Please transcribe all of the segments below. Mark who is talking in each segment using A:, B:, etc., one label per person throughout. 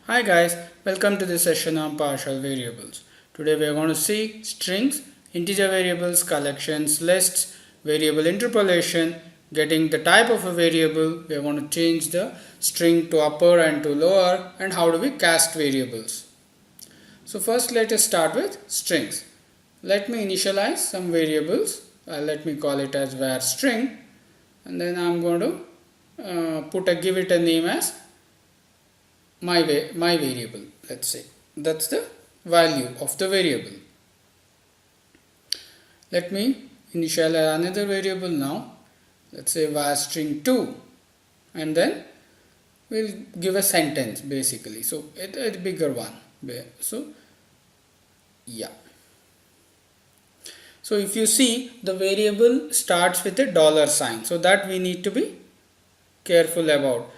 A: Hi guys, welcome to this session on Powershell variables. Today we are going to see strings, integer variables, collections, lists, variable interpolation, getting the type of a variable. We are going to change the string to upper and to lower, and how do we cast variables. So first let us start with strings. Let me initialize some variables. Let me call it as var string, and then I am going to give it a name as my variable. Let's say that's the value of the variable. Let me initialize another variable now. Let's say var string 2, and then we'll give a sentence basically. So a bigger one. So yeah. So if you see, the variable starts with a dollar sign, so that we need to be careful about.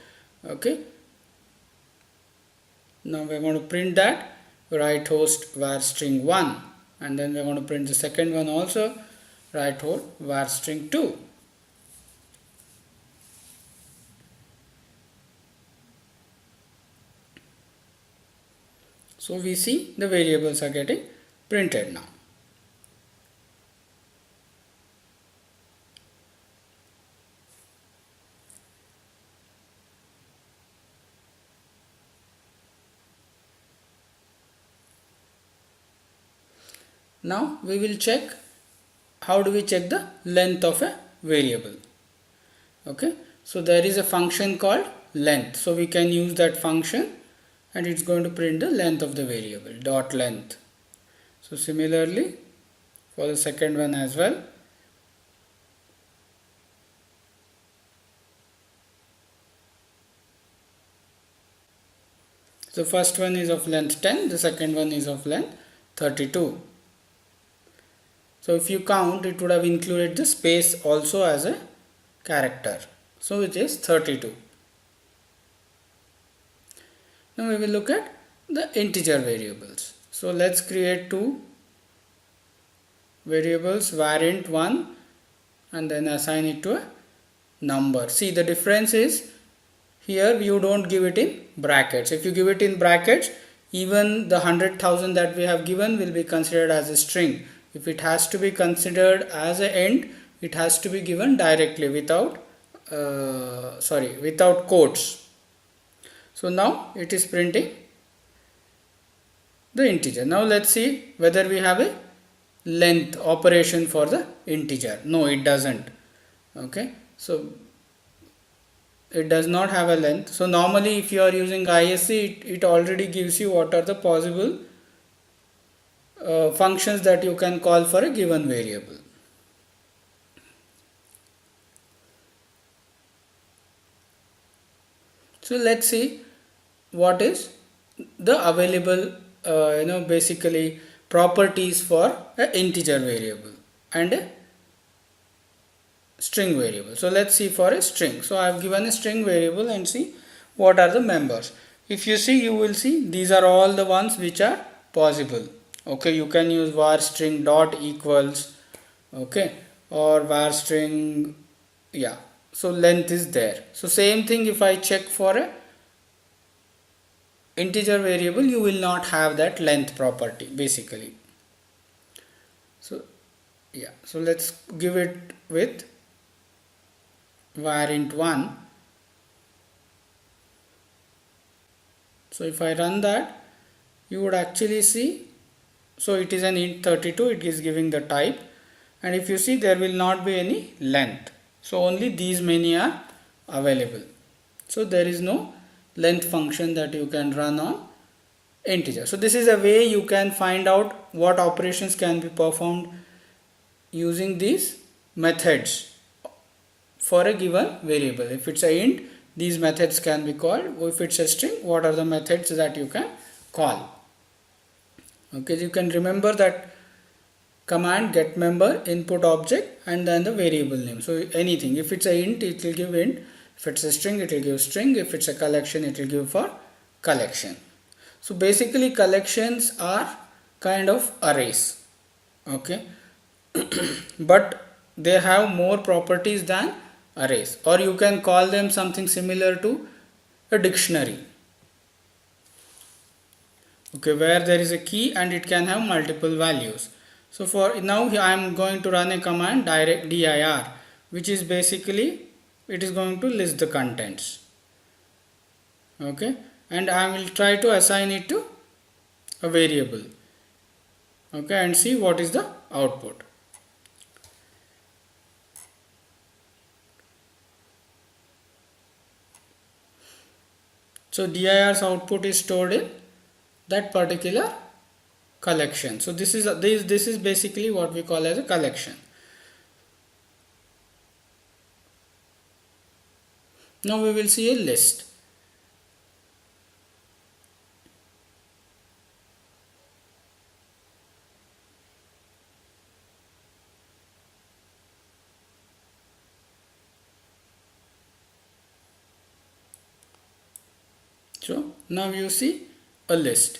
A: Okay. Now we're going to print that right host var string 1, and then we're going to print the second one also, right host var string 2. So we see the variables are getting printed now. Now we will check how do we check the length of a variable. Okay, so there is a function called length, so we can use that function and it's going to print the length of the variable, dot length. So similarly for the second one as well. So first one is of length 10, the second one is of length 32. So if you count, it would have included the space also as a character. So it is 32. Now we will look at the integer variables. So let's create two variables, varint 1, and then assign it to a number. See, the difference is here you don't give it in brackets. If you give it in brackets, even the 100,000 that we have given will be considered as a string. If it has to be considered as an int, it has to be given directly without quotes. So now it is printing the integer. Now let's see whether we have a length operation for the integer. No, it doesn't. Okay, so it does not have a length. So normally if you are using ISC, it already gives you what are the possible functions that you can call for a given variable. So let's see what is the available basically properties for an integer variable and a string variable. So let's see for a string. So I have given a string variable and see what are the members. If you see, you will see these are all the ones which are possible. Okay, you can use var string dot equals, okay, or var string, yeah. So length is there. So same thing if I check for a integer variable, you will not have that length property basically. So yeah, so let's give it with varint 1. So if I run that, you would actually see, so it is an int 32, it is giving the type, and if you see, there will not be any length. So only these many are available. So there is no length function that you can run on integer. So this is a way you can find out what operations can be performed using these methods for a given variable. If it's a int, these methods can be called. If it's a string, what are the methods that you can call? Okay, you can remember that command get member input object and then the variable name. So anything, if it's a int, it will give int. If it's a string, it will give string. If it's a collection, it will give for collection. So basically collections are kind of arrays. Okay, but they have more properties than arrays, or you can call them something similar to a dictionary. okay, where there is a key and it can have multiple values. So for now I am going to run a command direct dir, which is basically it is going to list the contents, okay, and I will try to assign it to a variable, okay, and see what is the output. So dir's output is stored in that particular collection. So this is basically what we call as a collection. Now we will see a list. So now you see a list.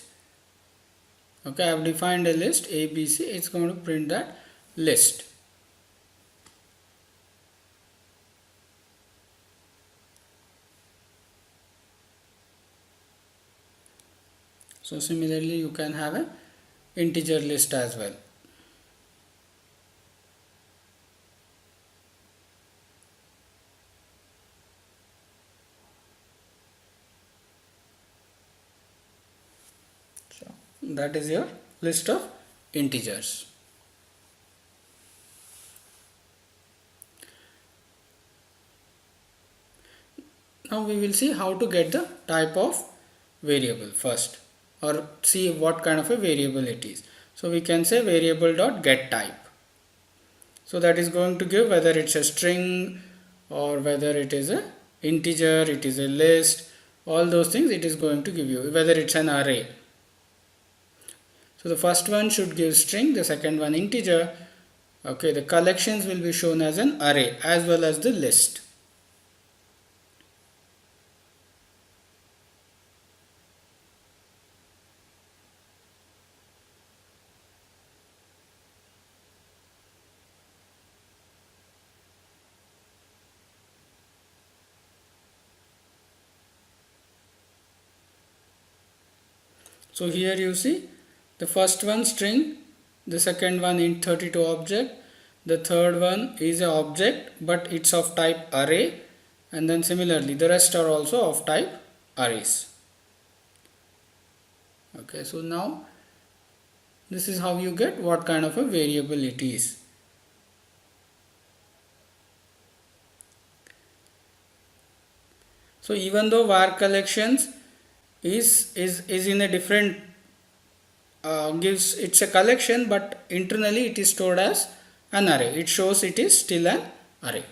A: Okay, I have defined a list ABC. It's going to print that list. So similarly, you can have an integer list as well. So that is your list of integers. Now we will see how to get the type of variable first, or see what kind of a variable it is. So we can say variable dot get type. So that is going to give whether it's a string or whether it is a integer, it is a list, all those things it is going to give you, whether it's an array. So the first one should give string, the second one integer. Okay, the collections will be shown as an array as well as the list. So here you see the first one string, the second one int32 object, the third one is an object but it's of type array, and then similarly the rest are also of type arrays. Okay, so now this is how you get what kind of a variable it is. So even though var collections is in a different gives it's a collection, but internally it is stored as an array. It shows it is still an array.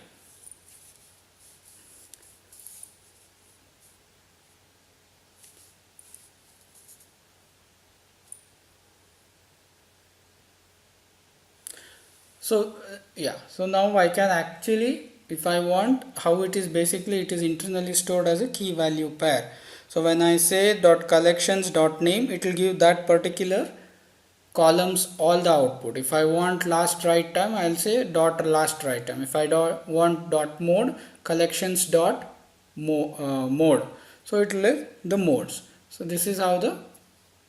A: So yeah, so now I can actually, if I want, how it is basically it is internally stored as a key value pair. So when I say dot collections dot name, it will give that particular columns all the output. If I want last write time, I'll say dot last write time. If I don't want dot mode, collections dot mode. So it will give the modes. So this is how the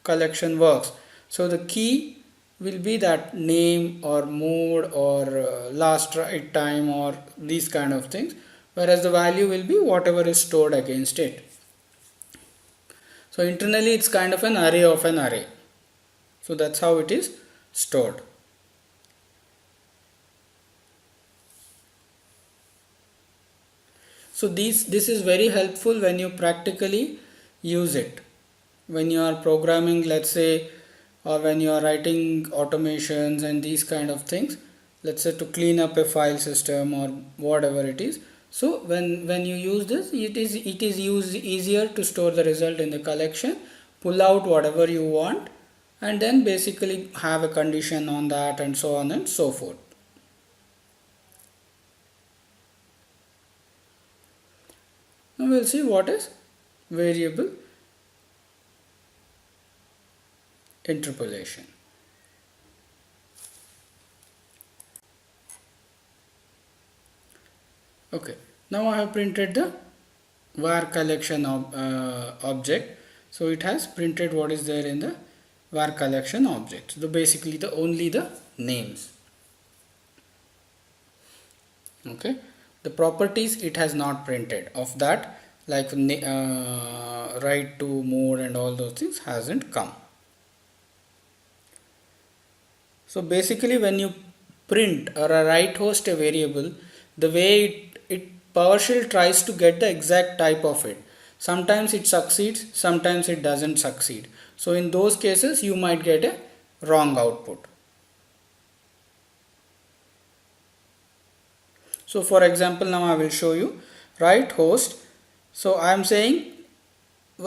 A: collection works. So the key will be that name or mode or last write time or these kind of things, whereas the value will be whatever is stored against it. So internally it's kind of an array of an array. So that's how it is stored. So this is very helpful when you practically use it. When you are programming, let's say, or when you are writing automations and these kind of things, let's say to clean up a file system or whatever it is. So when you use this, it is easier to store the result in the collection, pull out whatever you want, and then basically have a condition on that and so on and so forth. Now we'll see what is variable interpolation. Okay, now I have printed the var collection object. So it has printed what is there in the var collection objects. So basically the only the names. Okay, the properties it has not printed of that, like write to, mode and all those things hasn't come. So basically when you print or a write host a variable, the way it PowerShell tries to get the exact type of it. Sometimes it succeeds, sometimes it doesn't succeed. So in those cases you might get a wrong output. So for example, now I will show you write host. So I am saying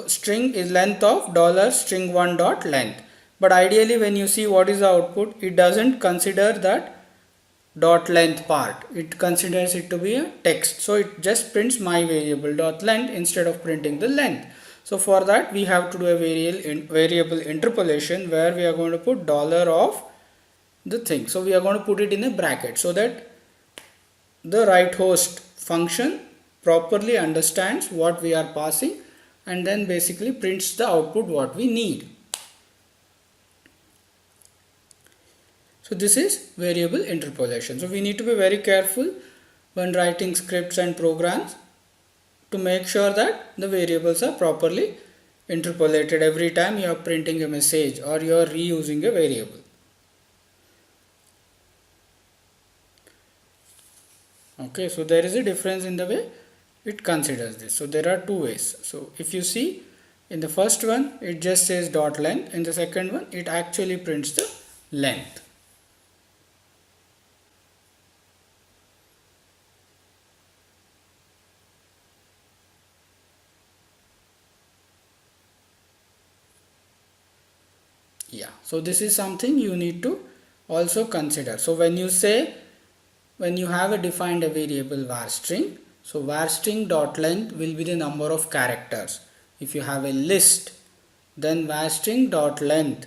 A: string is length of $string1 dot length. But ideally when you see what is the output, it doesn't consider that dot length part. It considers it to be a text. So it just prints my variable dot length instead of printing the length. So for that we have to do a variable interpolation where we are going to put dollar of the thing. So we are going to put it in a bracket so that the write host function properly understands what we are passing and then basically prints the output what we need. So this is variable interpolation. So we need to be very careful when writing scripts and programs to make sure that the variables are properly interpolated every time you are printing a message or you are reusing a variable. Okay, so there is a difference in the way it considers this. So there are two ways. So if you see in the first one it just says dot length, in the second one it actually prints the length. Yeah, so this is something you need to also consider. So when you have a defined a variable var string, so var string dot length will be the number of characters. If you have a list, then var string dot length,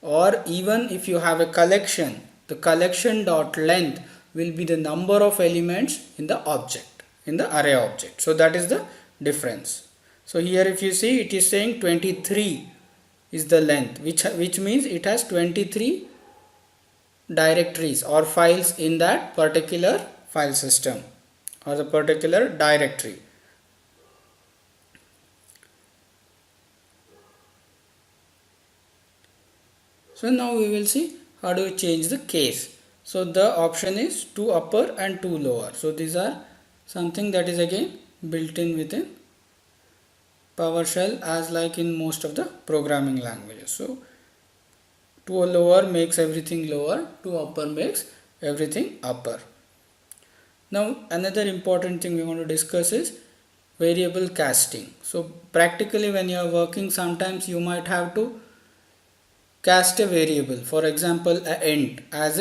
A: or even if you have a collection, the collection dot length will be the number of elements in the object, in the array object. So that is the difference. So here if you see it is saying 23 is the length, which means it has 23 directories or files in that particular file system or the particular directory. So now we will see how do we change the case. So the option is 2 upper and 2 lower. So these are something that is again built in within PowerShell as like in most of the programming languages. So 2 lower makes everything lower, 2 upper makes everything upper. Now another important thing we want to discuss is variable casting. So practically when you are working, sometimes you might have to cast a variable, for example an int as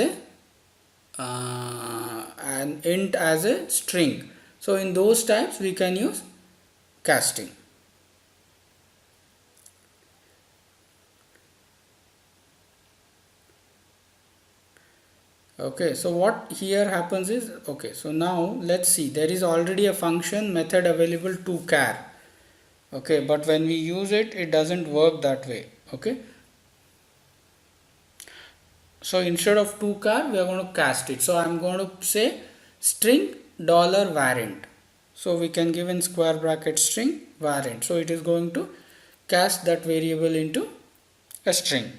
A: a string. So in those types we can use casting. Okay, so what here happens is, okay, so now let's see, there is already a function method available to char. Okay, but when we use it, it doesn't work that way. Okay, so instead of to char we are going to cast it. So I'm going to say string $variant. So we can give in square bracket string variant. So it is going to cast that variable into a string.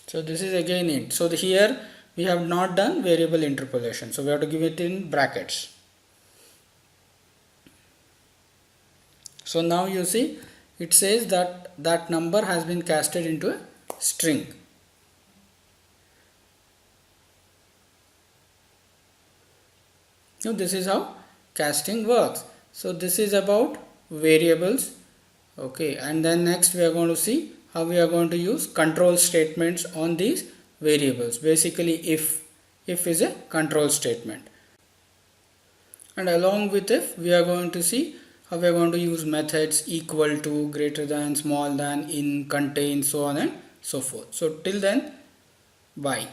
A: So this is again it. So here we have not done variable interpolation. So we have to give it in brackets. So now you see it says that that number has been casted into a string. Now this is how casting works. So this is about variables. Okay, and then next we are going to see how we are going to use control statements on these variables. Basically if is a control statement, and along with if we are going to see how we are going to use methods equal to, greater than, small than, in, contain, so on and so forth. So till then, bye.